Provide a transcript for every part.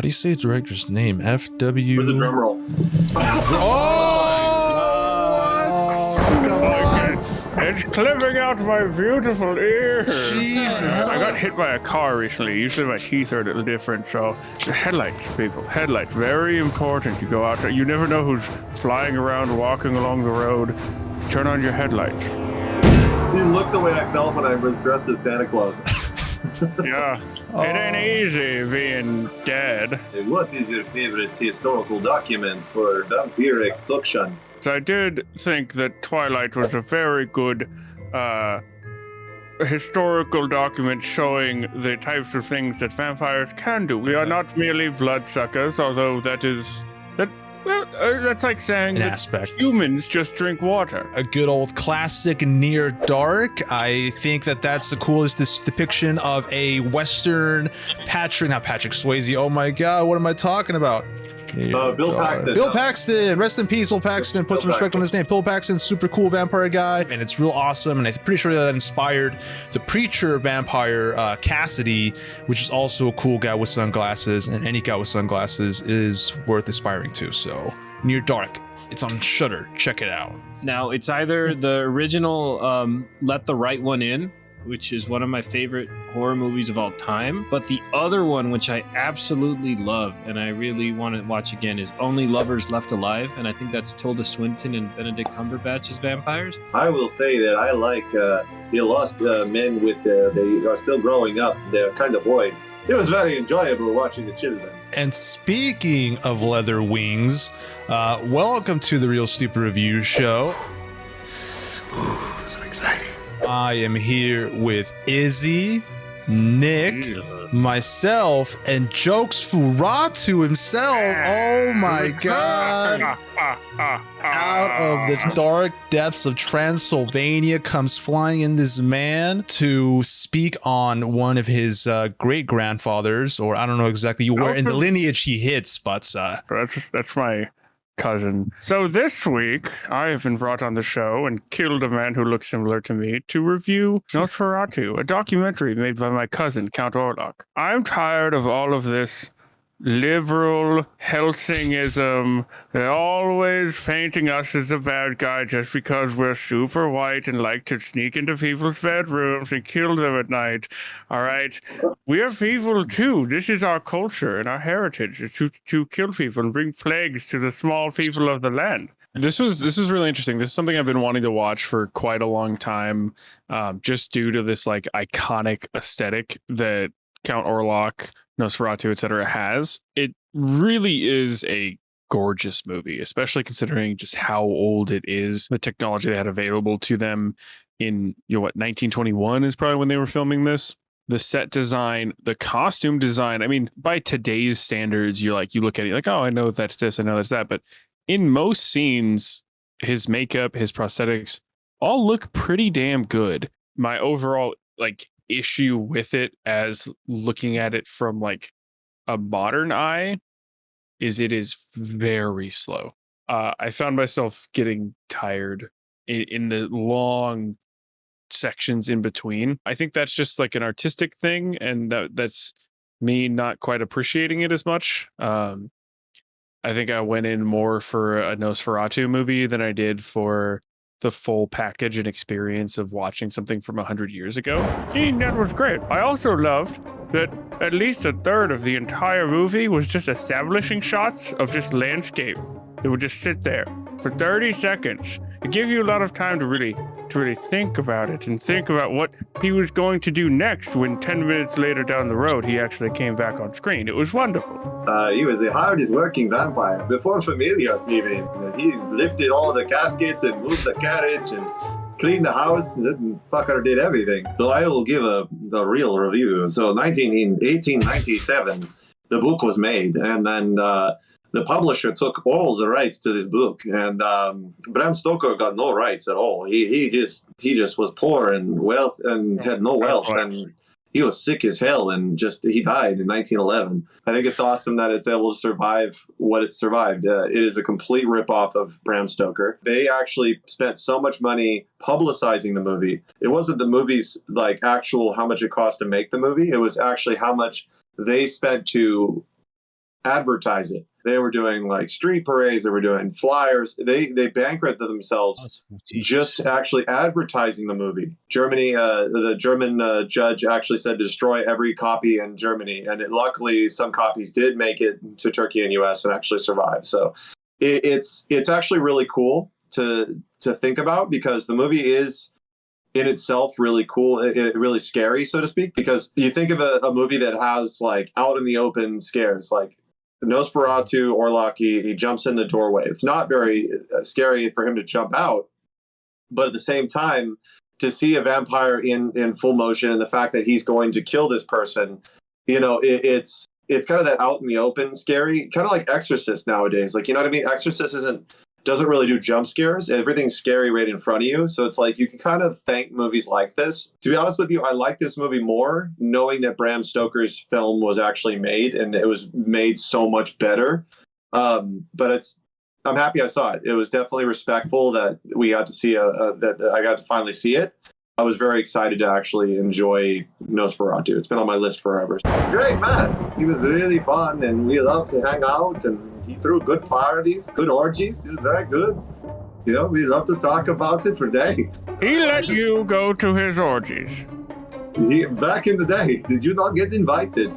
How do you say the director's name? F.W. Where's the drum roll? It's clipping out my beautiful ears. Jesus. I got hit by a car recently. Usually my teeth are a little different, so headlights, people. Headlights, very important. You go out there, you never know who's flying around, walking along the road. Turn on your headlights. You look the way I felt when I was dressed as Santa Claus. Yeah, it ain't easy being dead. What is your favorite historical document for vampiric suction? So I did think that Twilight was a very good historical document showing the types of things that vampires can do. We are not merely bloodsuckers, although that's like saying An that aspect. humans just drink water. A good old classic Near Dark. I think that's the coolest depiction of a Western not Patrick Swayze. Oh my God, what am I talking about? Bill Paxton. Bill Paxton. Rest in peace, Bill Paxton. Put some respect on his name. Bill Paxton, super cool vampire guy, and it's real awesome. And I'm pretty sure that inspired the Preacher vampire, Cassidy, which is also a cool guy with sunglasses. And any guy with sunglasses is worth aspiring to. So, Near Dark. It's on Shudder. Check it out. Now, it's either the original Let the Right One In, which is one of my favorite horror movies of all time, but the other one, which I absolutely love and I really want to watch again, is Only Lovers Left Alive, and I think that's Tilda Swinton and Benedict Cumberbatch as vampires. I will say that I like the lost men with they are still growing up. They're kind of boys. It was very enjoyable watching the children. And speaking of leather wings, welcome to the Real Stupid Review Show. Ooh, so exciting. I am here with Izzy, Nick, myself, and Jokes Furatu himself. Oh my God. Out of the dark depths of Transylvania comes flying in this man to speak on one of his great-grandfathers, or I don't know exactly where in the lineage he hits, but... That's my cousin. So this week, I have been brought on the show and killed a man who looks similar to me to review Nosferatu, a documentary made by my cousin, Count Orlok. I'm tired of all of this liberal Helsingism. They're always painting us as the bad guy just because we're super white and like to sneak into people's bedrooms and kill them at night. All right? We are people too. This is our culture and our heritage is to kill people and bring plagues to the small people of the land. This was really interesting. This is something I've been wanting to watch for quite a long time, just due to this like iconic aesthetic that Count Orlok, Nosferatu, etc. has. It really is a gorgeous movie, especially considering just how old it is. The technology they had available to them in 1921 is probably when they were filming this. The set design, the costume design. I mean, by today's standards, you look at it like, oh, I know that's this, I know that's that. But in most scenes, his makeup, his prosthetics all look pretty damn good. My overall issue with it, as looking at it from like a modern eye, is it is very slow. I found myself getting tired in the long sections in between. I think that's just like an artistic thing, and that's me not quite appreciating it as much. I think I went in more for a Nosferatu movie than I did for the full package and experience of watching something from 100 years ago. That was great. I also loved that at least a third of the entire movie was just establishing shots of just landscape that would just sit there for 30 seconds. It gives you a lot of time to really think about it and think about what he was going to do next when 10 minutes later down the road he actually came back on screen. It was wonderful. He was the hardest working vampire. Before Familiar even, he lifted all the caskets and moved the carriage and cleaned the house. And fucker did everything. So I will give a real review. So in 1897, the book was made, and then the publisher took all the rights to this book, and Bram Stoker got no rights at all. He just was poor and had no wealth, and he was sick as hell, and he died in 1911. I think it's awesome that it's able to survive what it survived. It is a complete ripoff of Bram Stoker. They actually spent so much money publicizing the movie. It wasn't the movie's how much it cost to make the movie. It was actually how much they spent to advertise it. They were doing like street parades. They were doing flyers. They bankrupted themselves just actually advertising the movie. Germany, the German judge actually said to destroy every copy in Germany, and luckily some copies did make it to Turkey and U.S. and actually survive. So it's actually really cool to think about, because the movie is in itself really cool, really scary, so to speak, because you think of a movie that has like out in the open scares, like Nosferatu, Orlok, he jumps in the doorway. It's not very scary for him to jump out, but at the same time, to see a vampire in full motion and the fact that he's going to kill this person, it's kind of that out in the open scary, kind of like Exorcist nowadays. Like, you know what I mean? Exorcist doesn't really do jump scares. Everything's scary right in front of you. So it's like you can kind of thank movies like this. To be honest with you, I like this movie more knowing that Bram Stoker's film was actually made, and it was made so much better. But I'm happy I saw it. It was definitely respectful that we got to see that I got to finally see it. I was very excited to actually enjoy Nosferatu. It's been on my list forever. Great man. He was really fun, and we loved to hang out, and he threw good parties, good orgies. It was very good. We love to talk about it for days. He let you go to his orgies. Back in the day, did you not get invited?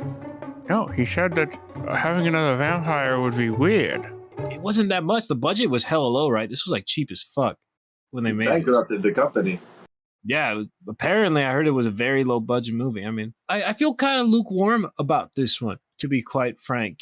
No, he said that having another vampire would be weird. It wasn't that much. The budget was hella low, right? This was like cheap as fuck when they made it. Bankrupted the company. Yeah, apparently I heard it was a very low budget movie. I mean, I feel kind of lukewarm about this one, to be quite frank.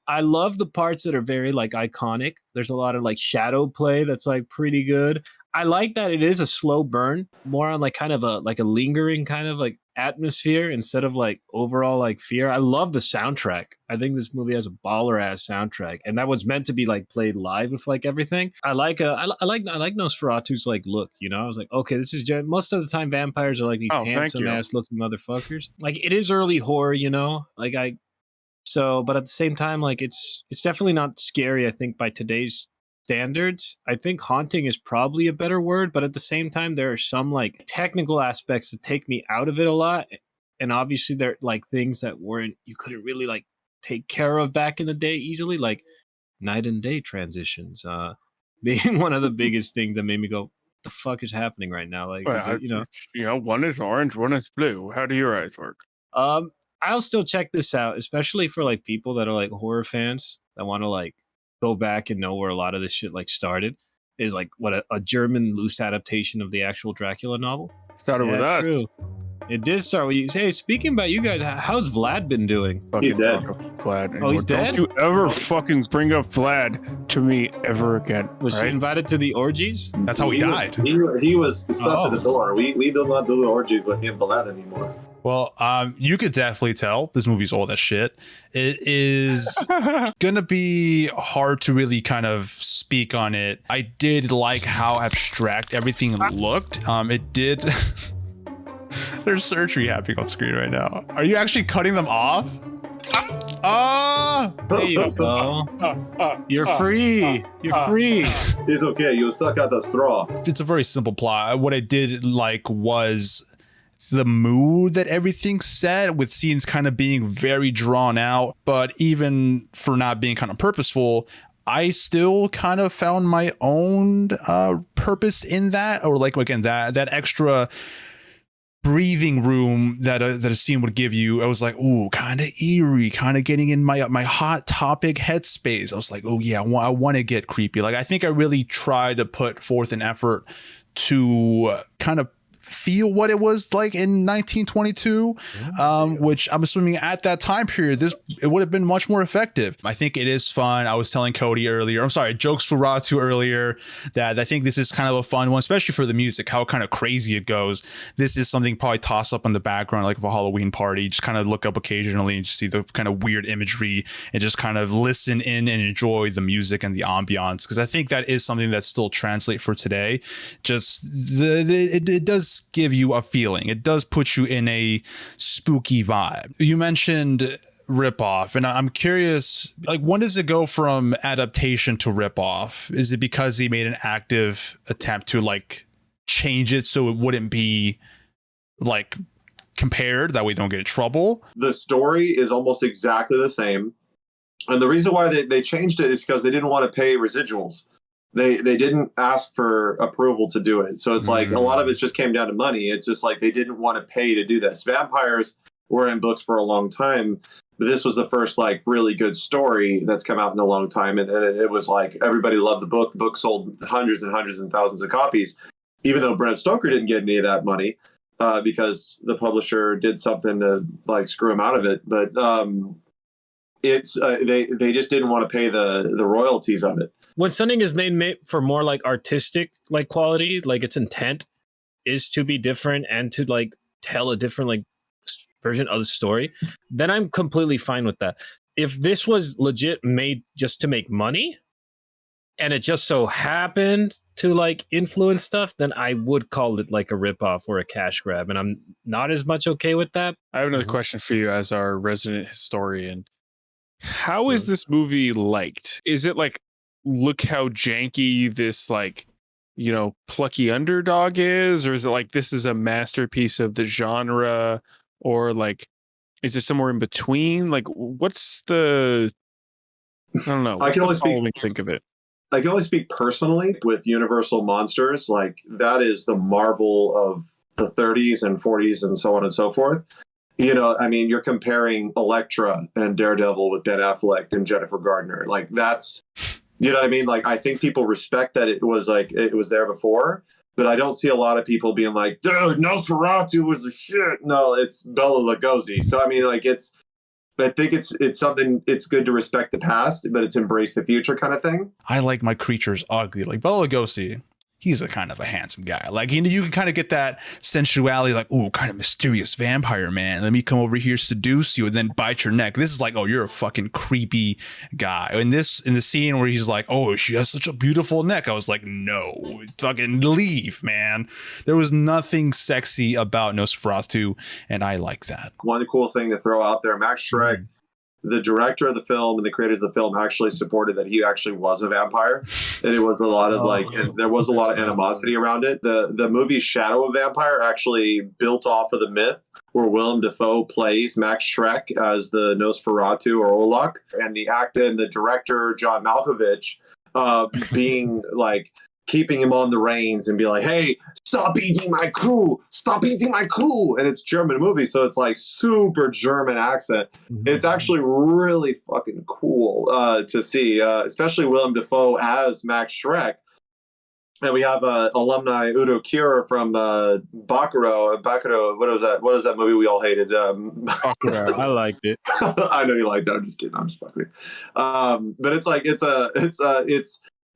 I love the parts that are very like iconic. There's a lot of like shadow play that's like pretty good. I like that it is a slow burn, more on like kind of a lingering kind of like atmosphere instead of like overall like fear. I love the soundtrack. I think this movie has a baller ass soundtrack, and that was meant to be like played live with like everything. I like Nosferatu's like look. I was like, okay, this is most of the time vampires are like these handsome ass looking motherfuckers. Like it is early horror, but at the same time, like it's definitely not scary. I think by today's standards, I think haunting is probably a better word, but at the same time, there are some like technical aspects that take me out of it a lot. And obviously there are like things that you couldn't really like take care of back in the day easily, like night and day transitions, being one of the biggest things that made me go, the fuck is happening right now? Like, one is orange, one is blue. How do your eyes work? I'll still check this out, especially for like people that are like horror fans that want to like go back and know where a lot of this shit like started. Is like what a German loose adaptation of the actual Dracula novel. Started with us. True. It did start with you. Hey, speaking about you guys, how's Vlad been doing? He's dead. Vlad. Oh, he's dead? Don't you ever fucking bring up Vlad to me ever again. Was he invited to the orgies? That's how he died. He was stopped at the door. We do not do orgies with him, Vlad, anymore. Well, you could definitely tell this movie's old as shit. It is gonna be hard to really kind of speak on it. I did like how abstract everything looked. It did. There's surgery happening on screen right now. Are you actually cutting them off? There you go. You're free. You're free. It's okay. You suck at the straw. It's a very simple plot. What I did like was the mood that everything set, with scenes kind of being very drawn out, but even for not being kind of purposeful, I still kind of found my own purpose in that, or like again that extra breathing room that a scene would give you. I was like, ooh, kind of eerie, kind of getting in my hot topic headspace. I was like, oh yeah, I want to get creepy. Like I think I really tried to put forth an effort to kind of feel what it was like in 1922, which I'm assuming at that time period, it would have been much more effective. I think it is fun. I was telling Cody earlier, Jokes for Ratu earlier, that I think this is kind of a fun one, especially for the music, how kind of crazy it goes. This is something probably toss up in the background, like of a Halloween party, just kind of look up occasionally and just see the kind of weird imagery and just kind of listen in and enjoy the music and the ambiance. Because I think that is something that still translates for today. Just it does give you a feeling. It does put you in a spooky vibe. You mentioned ripoff, and I'm curious, like, when does it go from adaptation to ripoff? Is it because he made an active attempt to like change it so it wouldn't be like compared, that way you don't get in trouble? The story is almost exactly the same. And the reason why they changed it is because they didn't want to pay residuals. They didn't ask for approval to do it. So it's like a lot of it just came down to money. It's just like they didn't want to pay to do this. Vampires were in books for a long time, but this was the first like really good story that's come out in a long time. And it was like everybody loved the book. The book sold hundreds and hundreds and thousands of copies, even though Bram Stoker didn't get any of that money because the publisher did something to like screw him out of it. But it's they just didn't want to pay the royalties of it. When something is made for more like artistic like quality, like its intent is to be different and to like tell a different like version of the story, then I'm completely fine with that. If this was legit made just to make money and it just so happened to like influence stuff, then I would call it like a ripoff or a cash grab. And I'm not as much okay with that. I have another question for you as our resident historian. How is this movie liked? Is it like, look how janky this like, you know, plucky underdog is? Or is it like, this is a masterpiece of the genre? Or like, is it somewhere in between? Like, what's the, I don't know. I can only think of it. I can only speak personally with Universal Monsters. Like that is the Marvel of the 30s and 40s and so on and so forth. You know, I mean, you're comparing Elektra and Daredevil with Ben Affleck and Jennifer Gardner. Like that's, you know what I mean? Like I think people respect that it was there before, but I don't see a lot of people being like, dude, Nosferatu was the shit. No, it's Bela Lugosi. So I mean, like I think it's something, it's good to respect the past, but it's embrace the future kind of thing. I like my creatures ugly. Like Bela Lugosi, he's a kind of a handsome guy. Like, you know, you can kind of get that sensuality, like, ooh, kind of mysterious vampire man. Let me come over here, seduce you, and then bite your neck. This is like, oh, you're a fucking creepy guy. In the scene where he's like, oh, she has such a beautiful neck, I was like, no, fucking leave, man. There was nothing sexy about Nosferatu, and I like that. One cool thing to throw out there, Max Schreck, the director of the film and the creators of the film actually supported that he actually was a vampire. And it was a lot of and there was a lot of animosity around it. The movie Shadow of Vampire actually built off of the myth where Willem Dafoe plays Max Schreck as the Nosferatu or Olak, and the actor and the director John Malkovich being like keeping him on the reins and be like, hey, stop eating my crew, and it's German movie, so it's like super German accent. It's actually really fucking cool to see, especially Willem Dafoe as Max Schreck. And we have alumni Udo Kier from Baccarat. What is that movie we all hated? Baccarat. I liked it. I know you liked it. I'm just kidding. I'm just fucking. But it's like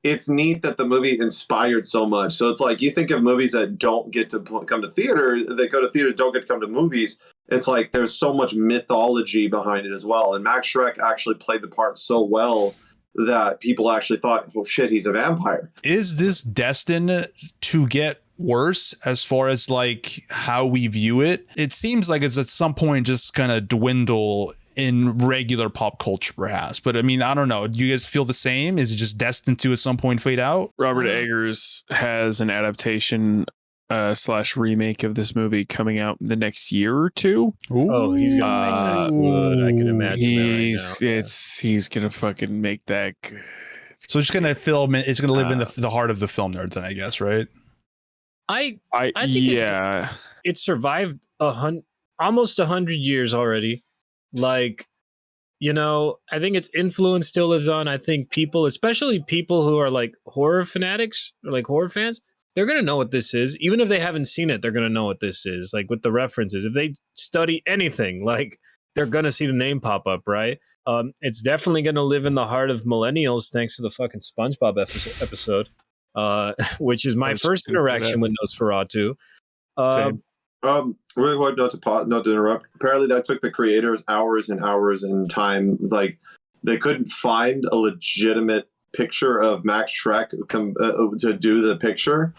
it's neat that the movie inspired so much. So it's like you think of movies that don't get to come to theater, that go to theaters, don't get to come to movies. It's like there's so much mythology behind it as well. And Max Schreck actually played the part so well that people actually thought, oh shit, he's a vampire. Is this destined to get worse as far as like how we view it? It seems like it's at some point just kind of dwindle in regular pop culture perhaps, but I mean, I don't know, do you guys feel the same? Is it just destined to at some point fade out? Robert Eggers has an adaptation / remake of this movie coming out in the next year or two. Ooh. Oh, he's gonna make that good. I can imagine He's gonna fucking make that good. So it's gonna film it, it's gonna live in the heart of the film nerd then, I guess, right? I think it survived almost 100 years already. Like, you know, I think its influence still lives on. I think people, especially people who are like horror fanatics or like horror fans, they're going to know what this is. Even if they haven't seen it, they're going to know what this is. Like with the references, if they study anything, like they're going to see the name pop up, right? It's definitely going to live in the heart of millennials thanks to the fucking SpongeBob episode, which is my first interaction with Nosferatu. Really quick, not to interrupt. Apparently, that took the creators hours and hours and time. Like, they couldn't find a legitimate picture of Max Schreck to do the picture.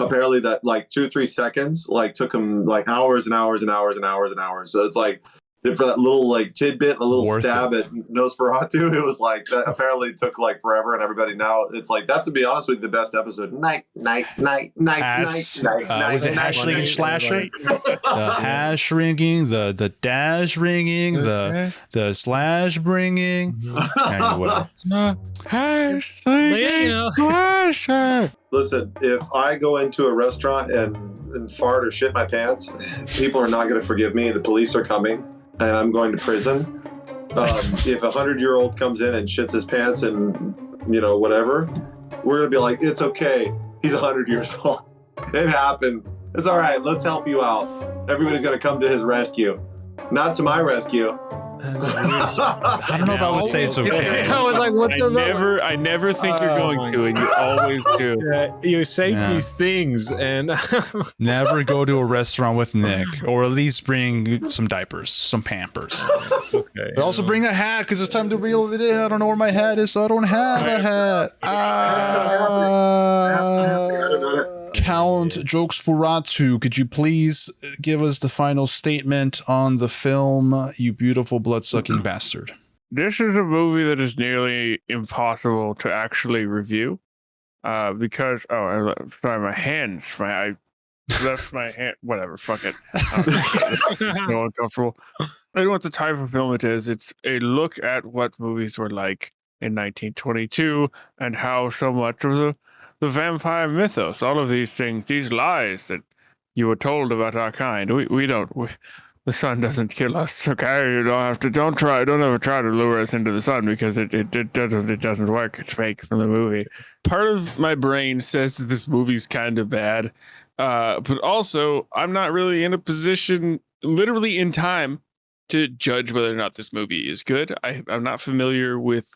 Apparently, that like 2-3 seconds like took them like hours and hours and hours and hours and hours. So it's like for that little like tidbit, a little Worth stab at Nosferatu, it was like that apparently took like forever, and everybody now it's like that's, to be honest with you, the best episode. Night. Was it hash ringing slasher? The hash ringing, the dash ringing, the slash bringing. Anyway. Hash But yeah, you know, slasher. Listen, if I go into a restaurant and fart or shit my pants, people are not going to forgive me. The police are coming, and I'm going to prison. If a 100-year-old comes in and shits his pants and, you know, whatever, we're going to be like, it's okay. He's 100 years old. It happens. It's all right. Let's help you out. Everybody's going to come to his rescue. Not to my rescue. I don't know if I would say it's okay. I was like, what I never think you're Oh going my to, and you always do. You say Yeah. these things, and Never go to a restaurant with Nick, or at least bring some diapers, some Pampers. okay. But also bring a hat because it's time to reel it in. I don't know where my hat is, so I don't have a hat. Count Jokes Furatu, could you please give us the final statement on the film, you beautiful blood-sucking bastard? This is a movie that is nearly impossible to actually review, because sorry, my hands, I left my hand. Whatever, fuck it. It's so uncomfortable. I don't know what the type of film it is. It's a look at what movies were like in 1922 and how so much of the vampire mythos, all of these things, these lies that you were told about our kind. The sun doesn't kill us, okay? You don't ever try to lure us into the sun because it doesn't work. It's fake from the movie. Part of my brain says that this movie's kind of bad, but also I'm not really in a position, literally in time, to judge whether or not this movie is good. I'm not familiar with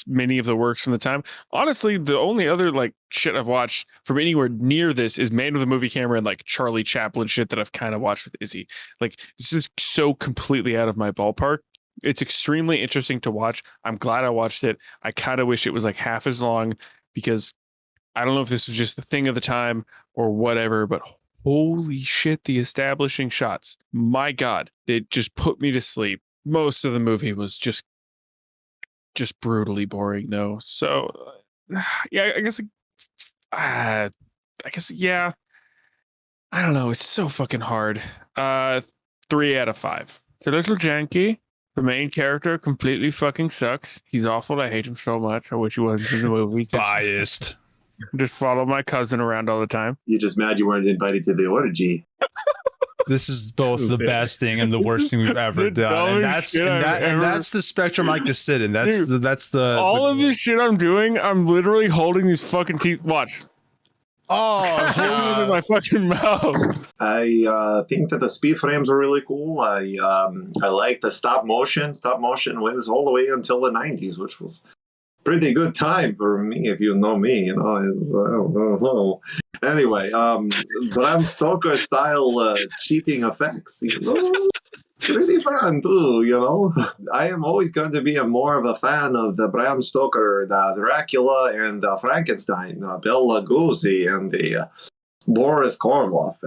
many of the works from the time. Honestly, the only other like shit I've watched from anywhere near this is Man with a Movie Camera and like Charlie Chaplin shit that I've kind of watched with Izzy. Like, this is so completely out of my ballpark. It's extremely interesting to watch. I'm glad I watched it. I kind of wish it was like half as long because I don't know if this was just the thing of the time or whatever, but holy shit, the establishing shots. My God, it just put me to sleep. Most of the movie was just brutally boring though. So yeah, I guess yeah. I don't know. It's so fucking hard. 3 out of 5. It's a little janky. The main character completely fucking sucks. He's awful. I hate him so much. I wish he wasn't in the movie. Biased. Just follow my cousin around all the time. You're just mad you weren't invited to the orgy. This is both the best thing and the worst thing we've ever done, and that's the spectrum I like to sit in. That's the all of this shit I'm doing. I'm literally holding these fucking teeth. Watch. I'm holding it in my fucking mouth. I think that the speed frames were really cool. I like the stop motion. Stop motion wins all the way until the 90s, which was pretty good time for me, if you know me. You know, I don't know. Anyway, Bram Stoker style cheating effects. You know, it's pretty fun too. You know, I am always going to be more of a fan of the Bram Stoker, the Dracula, and Frankenstein, Bela Lugosi, and the Boris Karloff.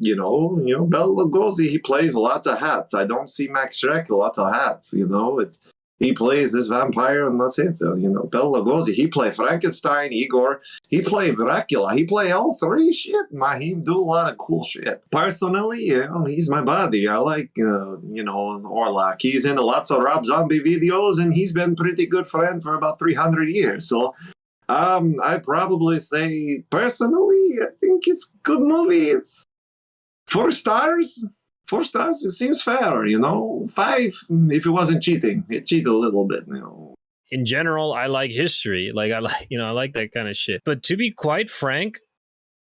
You know, Bela Lugosi, he plays lots of hats. I don't see Max Schreck lots of hats. You know, he plays this vampire and that's it. So, you know, Bela Lugosi, he play Frankenstein, Igor, he play Dracula, he play all 3 shit. He do a lot of cool shit. Personally, you know, he's my buddy. I like, you know, Orlok. He's in lots of Rob Zombie videos and he's been pretty good friend for about 300 years. So, I'd probably say, personally, I think it's a good movie. It's 4 stars. 4 stars, it seems fair, you know. 5 if it wasn't cheating. It cheated a little bit, you know. in general, I like history. Like I like that kind of shit. But to be quite frank,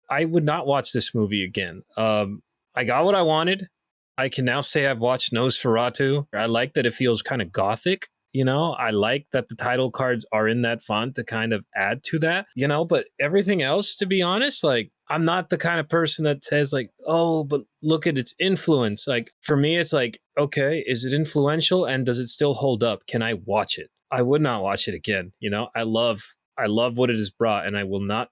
I would not watch this movie again. I got what I wanted. I can now say I've watched Nosferatu. I like that it feels kind of gothic. You know, I like that the title cards are in that font to kind of add to that, you know, but everything else, to be honest, like, I'm not the kind of person that says like, oh, but look at its influence. Like, for me, it's like, okay, is it influential and does it still hold up? Can I watch it? I would not watch it again. You know, I love I love what it has brought, and I will not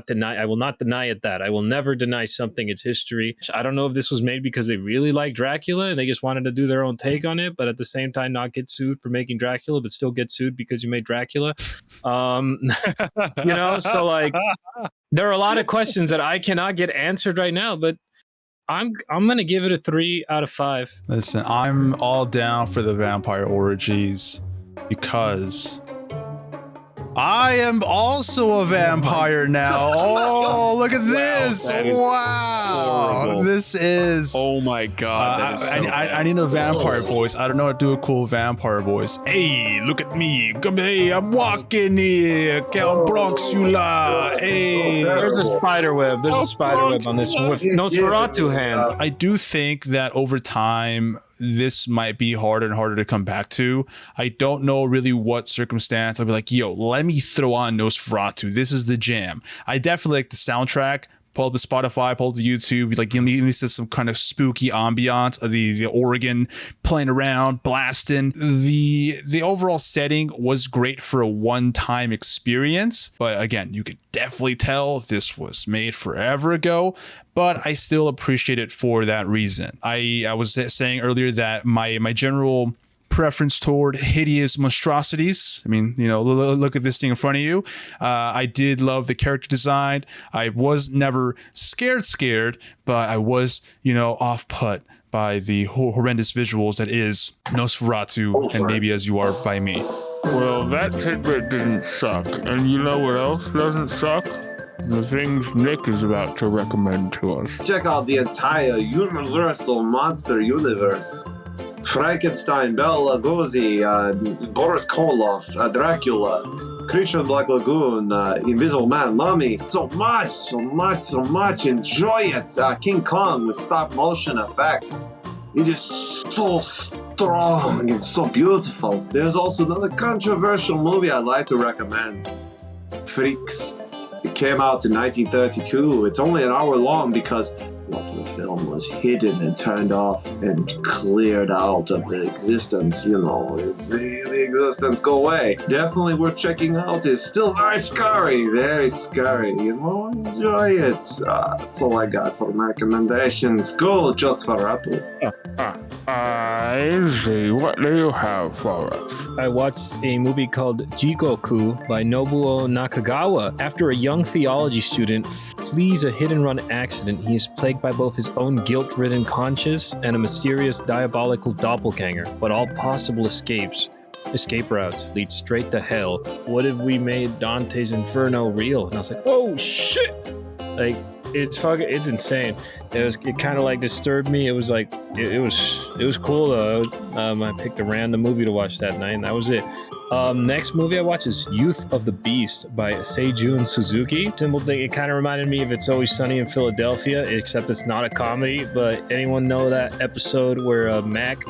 deny it that. I will never deny something, its history. I don't know if this was made because they really like Dracula and they just wanted to do their own take on it, but at the same time not get sued for making Dracula, but still get sued because you made Dracula. So like there are a lot of questions that I cannot get answered right now, but I'm gonna give it a 3 out of 5. Listen, I'm all down for the vampire orgies because I am also a vampire now. Oh, look at this. that is Wow. horrible. This is... Oh my god, that is so I need a vampire voice. I don't know how to do a cool vampire voice. Hey, look at me. Come, hey, I'm walking here. Count Bronxula. Hey. There's a spider web. There's a spider web on this one with Nosferatu hand. I do think that over time, this might be harder and harder to come back to. I don't know really what circumstance. I'll be like, yo, let me throw on Nosferatu. This is the jam. I definitely like the soundtrack. Pull up the Spotify, pull up the YouTube, like give me some kind of spooky ambiance of the Oregon playing around, blasting. The overall setting was great for a one-time experience, but again, you could definitely tell this was made forever ago. But I still appreciate it for that reason. I was saying earlier that my general preference toward hideous monstrosities. I mean, look at this thing in front of you. I did love the character design. I was never scared, but I was, off put by the horrendous visuals that is Nosferatu, and maybe as you are by me. Well, that tidbit didn't suck. And you know what else doesn't suck? The things Nick is about to recommend to us. Check out the entire Universal Monster Universe. Frankenstein, Bela Lugosi, Boris Karloff, Dracula, Creature in Black Lagoon, Invisible Man, Mummy. So much. Enjoy it. King Kong with stop motion effects. It is so strong and so beautiful. There's also another controversial movie I'd like to recommend. Freaks. It came out in 1932. It's only an hour long because the film was hidden and turned off and cleared out of the existence. The existence go away. Definitely worth checking out. It's still very scary. Enjoy it. That's all I got for recommendations. Go, Nosferatu. I see. What do you have for us? I watched a movie called Jigoku by Nobuo Nakagawa. After a young theology student flees a hit-and-run accident, he is plagued by both his own guilt-ridden conscience and a mysterious diabolical doppelganger. But all possible escape routes lead straight to hell. What if we made Dante's Inferno real? And I was like, oh shit! Like, it's insane. It kind of like disturbed me. It was like it was cool though. I picked a random movie to watch that night, and that was it. Next movie I watched is Youth of the Beast by Seijun Suzuki. Simple thing, it kind of reminded me of It's Always Sunny in Philadelphia, except it's not a comedy. But anyone know that episode where Mac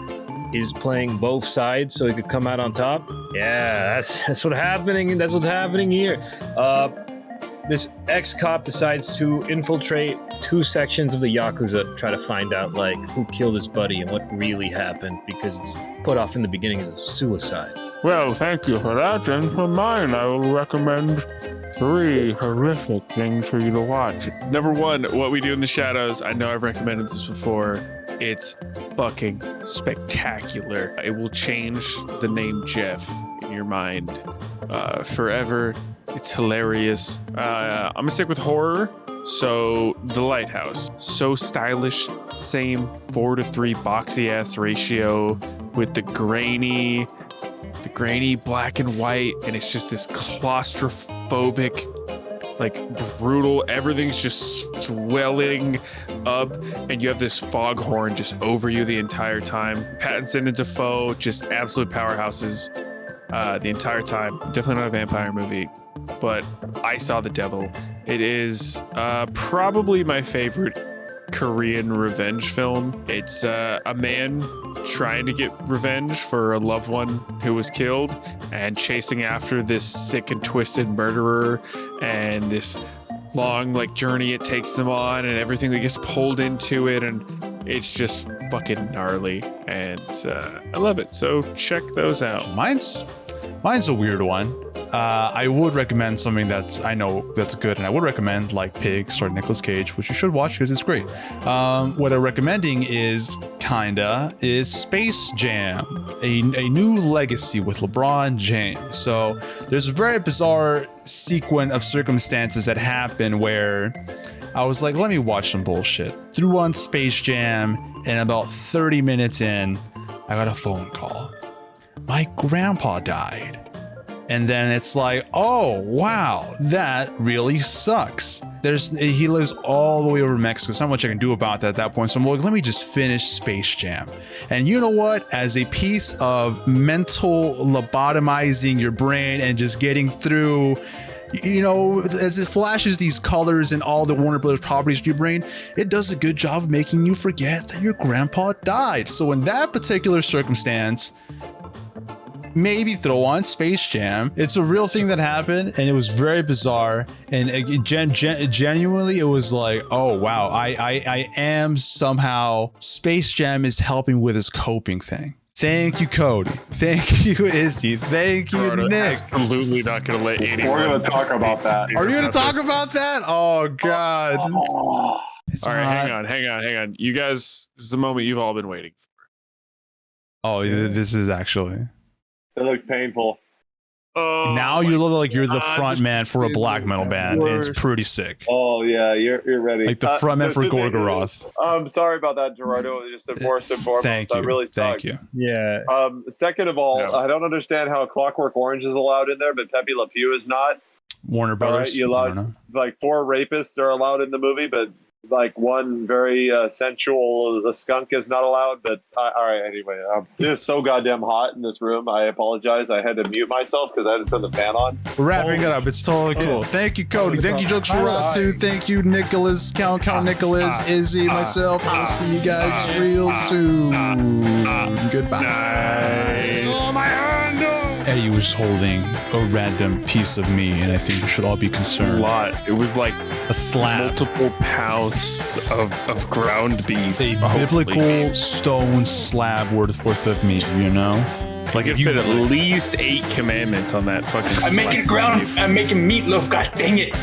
is playing both sides so he could come out on top? Yeah, that's what's happening. That's what's happening here. This ex-cop decides to infiltrate 2 sections of the Yakuza, try to find out who killed his buddy and what really happened, because it's put off in the beginning as a suicide. Well, thank you for that. And for mine, I will recommend 3 horrific things for you to watch. Number 1, What We Do in the Shadows. I know I've recommended this before. It's fucking spectacular. It will change the name Jeff in your mind forever. It's hilarious. I'm gonna stick with horror. So The Lighthouse, so stylish, same 4:3 boxy ass ratio with the grainy black and white, and it's just this claustrophobic, brutal, everything's just swelling up, and you have this foghorn just over you the entire time. Pattinson and Defoe, just absolute powerhouses the entire time. Definitely not a vampire movie, but I Saw the Devil. It is probably my favorite Korean revenge film. It's a man trying to get revenge for a loved one who was killed and chasing after this sick and twisted murderer, and this long journey it takes them on, and everything that gets pulled into it, and it's just fucking gnarly, and I love it. So check those out. Mine's a weird one. I would recommend something that's I know that's good, and I would recommend like Pig, starring Nicolas Cage, which you should watch because it's great. What I'm recommending is Space Jam, a new legacy with LeBron James. So there's a very bizarre sequence of circumstances that happen where I was like, let me watch some bullshit. Threw on Space Jam, and about 30 minutes in, I got a phone call. My grandpa died. And then it's like, oh, wow, that really sucks. He lives all the way over Mexico. There's not much I can do about that at that point. So I'm like, let me just finish Space Jam. And you know what? As a piece of mental lobotomizing your brain and just getting through, as it flashes these colors and all the Warner Brothers properties to your brain, it does a good job of making you forget that your grandpa died. So in that particular circumstance, maybe throw on Space Jam. It's a real thing that happened, and it was very bizarre. And genuinely, it was like, oh wow, I am somehow Space Jam is helping with his coping thing. Thank you, Cody. Thank you, Izzy. Thank you, Nick. Absolutely not going to let anyone. We're going to talk about that. Are you going to talk about that? Oh God. It's all right, hot. hang on. You guys, this is the moment you've all been waiting for. Oh, this is actually. It looks painful. Oh, Now you look like you're the God, front this man for a is black metal band. worse. It's pretty sick. Oh yeah, you're ready. Like the front man for the thing Gorgoroth. is, I'm sorry about that, Gerardo. Just first and foremost, Thank that you. really Thank sucks. you. Yeah. Second of all, No. I don't understand how Clockwork Orange is allowed in there, but Pepe Le Pew is not. Warner Brothers. you I don't know. Like 4 rapists are allowed in the movie, but like one very sensual skunk is not allowed. But all right, anyway, it is so goddamn hot in this room. I apologize. I had to mute myself because I had to turn the fan on. We're wrapping it up. It's totally cool. Thank you, Cody. Thank you, Jokes for Ratu. Thank you, Nicholas, Count Nicholas, Izzy, myself. I'll see you guys real soon. Goodbye. Oh, my hand! Eddie was holding a random piece of me, and I think we should all be A concerned. lot. It was like A slab. multiple pounds of ground beef. A hopefully. biblical stone slab worth of meat, you know? Like it you- fit at least 8 commandments on that fucking. I'm making slab. meatloaf, god dang it.